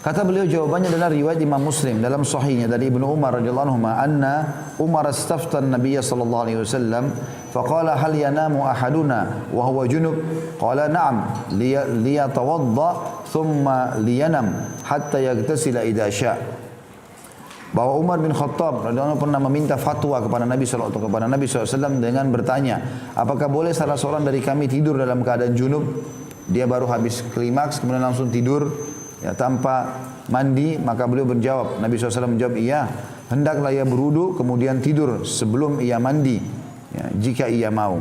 Kata beliau jawabannya adalah riwayat Imam Muslim dalam sahihnya dari Ibnu Umar radhiyallahu anhu anna Umar istafta an-nabiy sallallahu alaihi wasallam faqala hal yanamu ahaduna wa huwa junub qala na'am liyatawadda thumma liyanam hatta yaghtasila idza syaa. Bahwa Umar bin Khattab radhiyallahu anhu pernah meminta fatwa kepada Nabi sallallahu alaihi wasallam dengan bertanya, apakah boleh salah seorang dari kami tidur dalam keadaan junub? Dia baru habis klimaks kemudian langsung tidur ya, tanpa mandi. Maka beliau menjawab, Nabi SAW menjawab, iya, hendaklah ia berudu kemudian tidur sebelum ia mandi ya, jika ia mau.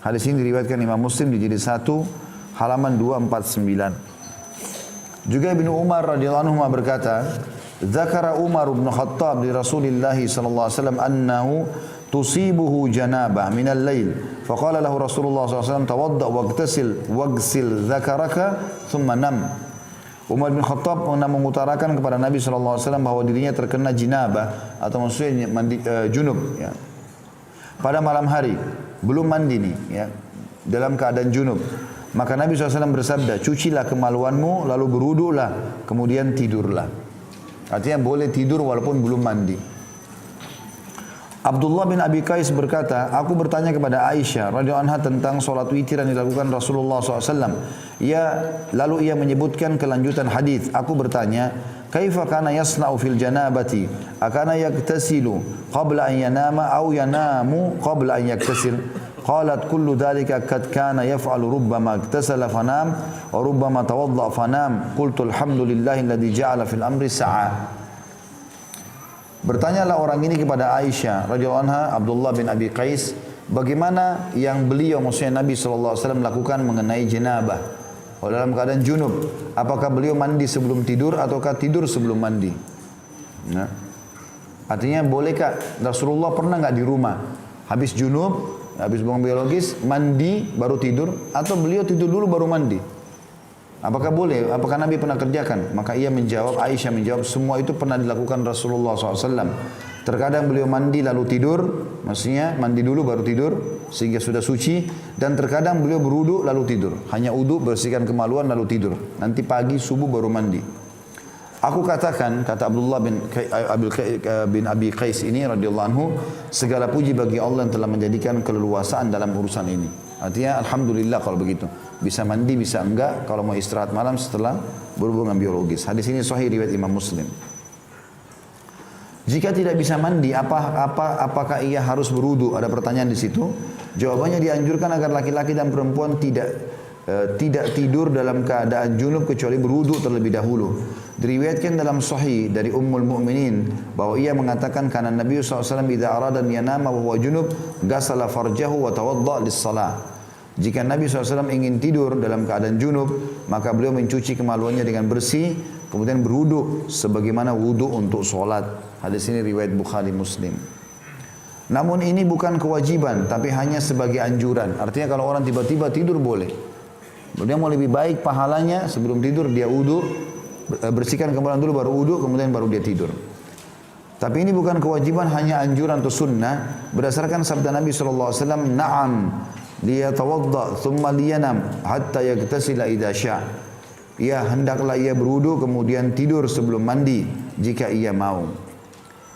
Hadis ini diriwayatkan Imam Muslim di jilid 1 halaman 249. Juga Ibnu Umar radhiyallahu anhu berkata, Zakara Umar bin Khattab di Rasulullah sallallahu alaihi wasallam annahu tusibuhu janabah min al-lail. Faqala lahu Rasulullah sallallahu alaihi wasallam tawadda waghsil zakaraka thumma nam. Umar bin Khattab pernah mengutarakan kepada Nabi sallallahu alaihi wasallam bahwa dirinya terkena jinabah atau maksudnya junub ya. Pada malam hari belum mandi nih ya, dalam keadaan junub. Maka Nabi SAW bersabda, cucilah kemaluanmu lalu berudulah kemudian tidurlah. Artinya boleh tidur walaupun belum mandi. Abdullah bin Abi Qais berkata, aku bertanya kepada Aisyah radhiyallahu anha tentang solat witir yang dilakukan Rasulullah SAW. Lalu ia menyebutkan kelanjutan hadis. Aku bertanya, kaifa kana yasna'u fil janabati? Akana yaktasilu qabla an yanama aw yanamu qabla an yaktasil? Qalat kullu dhalika kad kana yaf'alu rubbama iktasala fanam wa rubbama tawadda fanam. Qultu alhamdulillahi alladhi ja'ala fil amri sa'a. Bertanyalah orang ini kepada Aisyah radhiyallahu anha, Abdullah bin Abi Qais, bagaimana yang beliau maksudnya Nabi SAW lakukan mengenai janabah dalam keadaan junub. Apakah beliau mandi sebelum tidur ataukah tidur sebelum mandi? Nah, artinya bolehkah Rasulullah pernah nggak di rumah habis junub, habis buang biologis, mandi baru tidur, atau beliau tidur dulu baru mandi? Apakah boleh? Apakah Nabi pernah kerjakan? Maka ia menjawab, Aisyah menjawab, semua itu pernah dilakukan Rasulullah SAW. Terkadang beliau mandi lalu tidur, maksudnya mandi dulu baru tidur, sehingga sudah suci. Dan terkadang beliau berudu lalu tidur. Hanya udu, bersihkan kemaluan lalu tidur. Nanti pagi subuh baru mandi. Aku katakan, kata Abdullah bin Abi Qais ini radhiyallahu anhu, segala puji bagi Allah yang telah menjadikan keleluasaan dalam urusan ini. Artinya alhamdulillah kalau begitu. Bisa mandi, bisa enggak kalau mau istirahat malam setelah berhubungan biologis. Hadis ini sahih riwayat Imam Muslim. Jika tidak bisa mandi, apakah ia harus berudu? Ada pertanyaan di situ. Jawabannya dianjurkan agar laki-laki dan perempuan tidak tidur dalam keadaan junub kecuali berudu terlebih dahulu. Diriwayatkan dalam sahih dari Ummul Mukminin bahwa ia mengatakan karena Nabi SAW idza arada an yanama wa huwa junub ghasala farjahu wa tawadda lis-shalah. Jika Nabi SAW ingin tidur dalam keadaan junub, maka beliau mencuci kemaluannya dengan bersih, kemudian berwudu sebagaimana wudu untuk sholat. Hadis ini riwayat Bukhari Muslim. Namun ini bukan kewajiban, tapi hanya sebagai anjuran. Artinya kalau orang tiba-tiba tidur boleh. Dia mau lebih baik pahalanya sebelum tidur dia wudu, bersihkan kemaluan dulu baru wudu, kemudian baru dia tidur. Tapi ini bukan kewajiban, hanya anjuran atau sunnah berdasarkan sabda Nabi SAW, na'am liyatawadda thumma liyanam hatta yaghtasila idza syaa. Ya, hendaklah ia berwudu kemudian tidur sebelum mandi jika ia mau.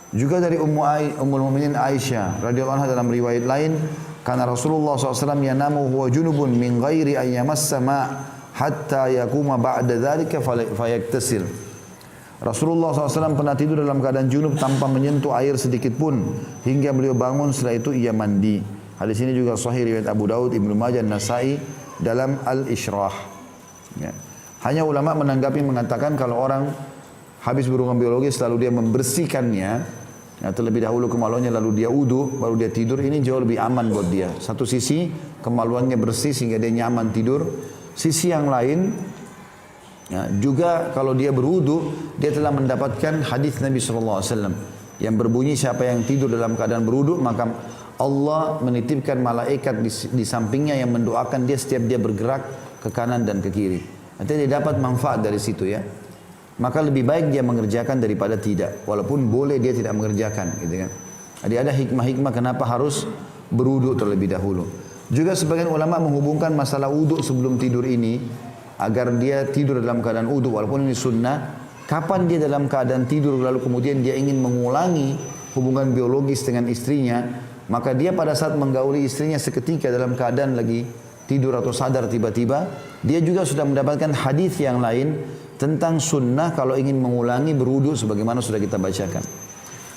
Juga dari Ummul Mukminin Aisyah radhiyallahu anha dalam riwayat lain, karena Rasulullah SAW yanamu huwa junubun min ghairi an yamassa ma hatta yakuma ba'da dzalika fayaktasil. Rasulullah SAW pernah tidur dalam keadaan junub tanpa menyentuh air sedikit pun hingga beliau bangun, setelah itu ia mandi. Hadis ini juga sahih riwayat Abu Daud, Ibnu Majah, Nasai dalam Al-Ishrah. Ya. Hanya ulama menanggapi mengatakan kalau orang habis berhubungan biologis lalu dia membersihkannya, ya, terlebih dahulu kemaluannya lalu dia wudu baru dia tidur, ini jauh lebih aman buat dia. Satu sisi kemaluannya bersih sehingga dia nyaman tidur. Sisi yang lain ya, juga kalau dia berwudu dia telah mendapatkan hadis Nabi SAW yang berbunyi siapa yang tidur dalam keadaan berwudu maka Allah menitipkan malaikat di sampingnya yang mendoakan dia setiap dia bergerak ke kanan dan ke kiri. Artinya dia dapat manfaat dari situ ya. Maka lebih baik dia mengerjakan daripada tidak. Walaupun boleh dia tidak mengerjakan gitu kan. Jadi ada hikmah-hikmah kenapa harus berwudu terlebih dahulu. Juga sebagian ulama menghubungkan masalah wudu sebelum tidur ini agar dia tidur dalam keadaan wudu walaupun ini sunnah, kapan dia dalam keadaan tidur lalu kemudian dia ingin mengulangi hubungan biologis dengan istrinya, maka dia pada saat menggauli istrinya seketika dalam keadaan lagi tidur atau sadar tiba-tiba, dia juga sudah mendapatkan hadis yang lain tentang sunnah kalau ingin mengulangi berwudu sebagaimana sudah kita bacakan.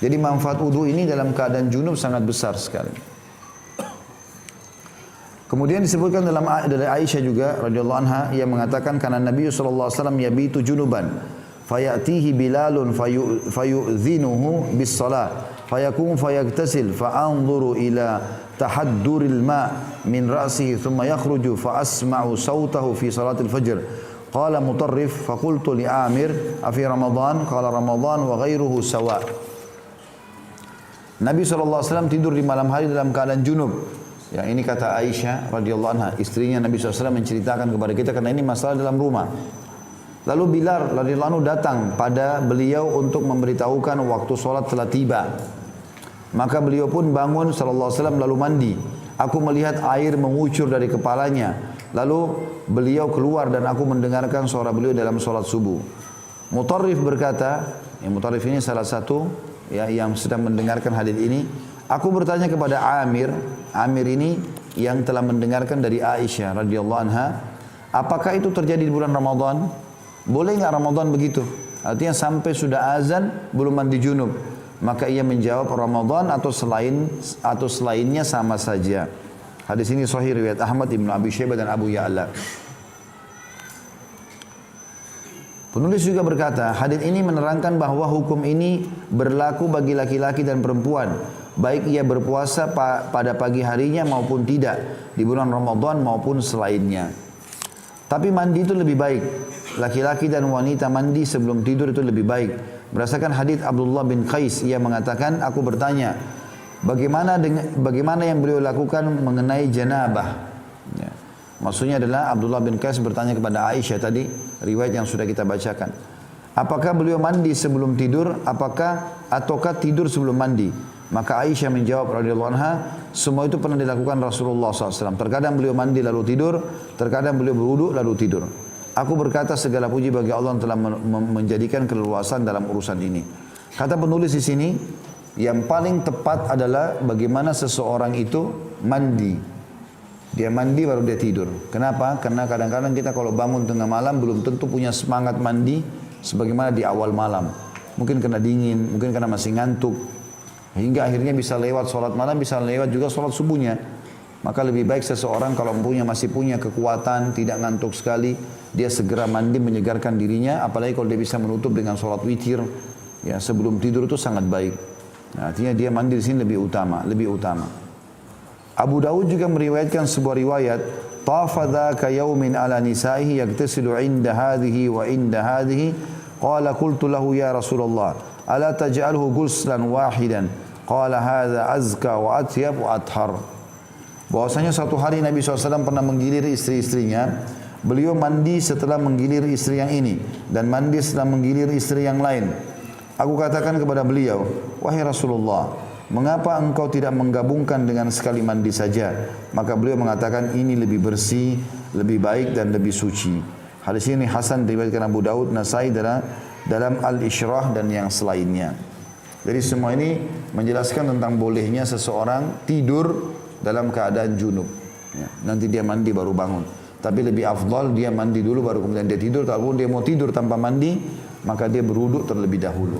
Jadi manfaat wudu ini dalam keadaan junub sangat besar sekali. Kemudian disebutkan dari Aisyah juga radhiyallahu anha, ia mengatakan karena Nabi sallallahu alaihi wasallam yabitu junuban fayatihi Bilalun fayu'dhinuhu bis salah fayakum fayagtasil fa'anzuru ila tahadduril ma' min ra'sihi thumma yakhruju fa asma'u sawtahu fi salatil fajr. Qala Mutarrif faqultu li Amir afi Ramadan? Qala Ramadan wa ghairuhu sawa. Nabi SAW tidur di malam hari dalam keadaan junub. Ya, ini kata Aisyah radhiyallahu anha, istrinya Nabi SAW menceritakan kepada kita karena ini masalah dalam rumah. Lalu Bilal radhiyallahu anhu datang pada beliau untuk memberitahukan waktu sholat telah tiba. Maka beliau pun bangun SAW lalu mandi. Aku melihat air mengucur dari kepalanya. Lalu beliau keluar dan aku mendengarkan suara beliau dalam sholat subuh. Mutarrif berkata, Mutarrif ini salah satu yang sedang mendengarkan hadis ini. Aku bertanya kepada Amir ini yang telah mendengarkan dari Aisyah radhiyallahu anha, apakah itu terjadi di bulan Ramadan? Boleh enggak Ramadan begitu? Artinya sampai sudah azan belum mandi junub. Maka ia menjawab Ramadan atau selainnya sama saja. Hadis ini sahih riwayat Ahmad, Ibnu Abi Syaibah dan Abu Ya'la. Penulis juga berkata, hadis ini menerangkan bahwa hukum ini berlaku bagi laki-laki dan perempuan, baik ia berpuasa pada pagi harinya maupun tidak, di bulan Ramadan maupun selainnya. Tapi mandi itu lebih baik. Laki-laki dan wanita mandi sebelum tidur itu lebih baik. Berdasarkan hadis Abdullah bin Qais, ia mengatakan, aku bertanya, bagaimana yang beliau lakukan mengenai janabah? Ya. Maksudnya adalah Abdullah bin Qais bertanya kepada Aisyah tadi, riwayat yang sudah kita bacakan. Apakah beliau mandi sebelum tidur, ataukah tidur sebelum mandi? Maka Aisyah menjawab radhiyallahu anha, semua itu pernah dilakukan Rasulullah SAW. Terkadang beliau mandi lalu tidur, terkadang beliau berwudu lalu tidur. Aku berkata segala puji bagi Allah yang telah menjadikan keleluasan dalam urusan ini. Kata penulis di sini, yang paling tepat adalah bagaimana seseorang itu mandi. Dia mandi baru dia tidur. Kenapa? Karena kadang-kadang kita kalau bangun tengah malam belum tentu punya semangat mandi sebagaimana di awal malam. Mungkin kena dingin, mungkin karena masih ngantuk. Hingga akhirnya bisa lewat sholat malam, bisa lewat juga sholat subuhnya. Maka lebih baik seseorang kalau masih punya kekuatan, tidak ngantuk sekali, dia segera mandi menyegarkan dirinya. Apalagi kalau dia bisa menutup dengan sholat witir, ya sebelum tidur itu sangat baik. Nah, artinya dia mandi di sini lebih utama. Abu Dawud juga meriwayatkan sebuah riwayat, "Tafadha ka yaumin ala nisaihi yaktasilu inda hadhihi wa inda hadhihi." Qala qultu lahu ya Rasulullah, "Ala taj'alhu ghuslan wahidan?" Qala hadza azka wa atyab wa athhar. Bahwasanya satu hari Nabi SAW pernah menggilir istri-istrinya. Beliau mandi setelah menggilir istri yang ini dan mandi setelah menggilir istri yang lain. Aku katakan kepada beliau, wahai Rasulullah, mengapa engkau tidak menggabungkan dengan sekali mandi saja? Maka beliau mengatakan ini lebih bersih, lebih baik dan lebih suci. Hadis ini Hasan diriwayatkan Abu Daud, Nasai dalam Al-Ishrah dan yang selainnya. Jadi semua ini menjelaskan tentang bolehnya seseorang tidur dalam keadaan junub. Ya, nanti dia mandi baru bangun. Tapi lebih afdal dia mandi dulu baru kemudian dia tidur. Kalau dia mau tidur tanpa mandi, maka dia berwudu terlebih dahulu.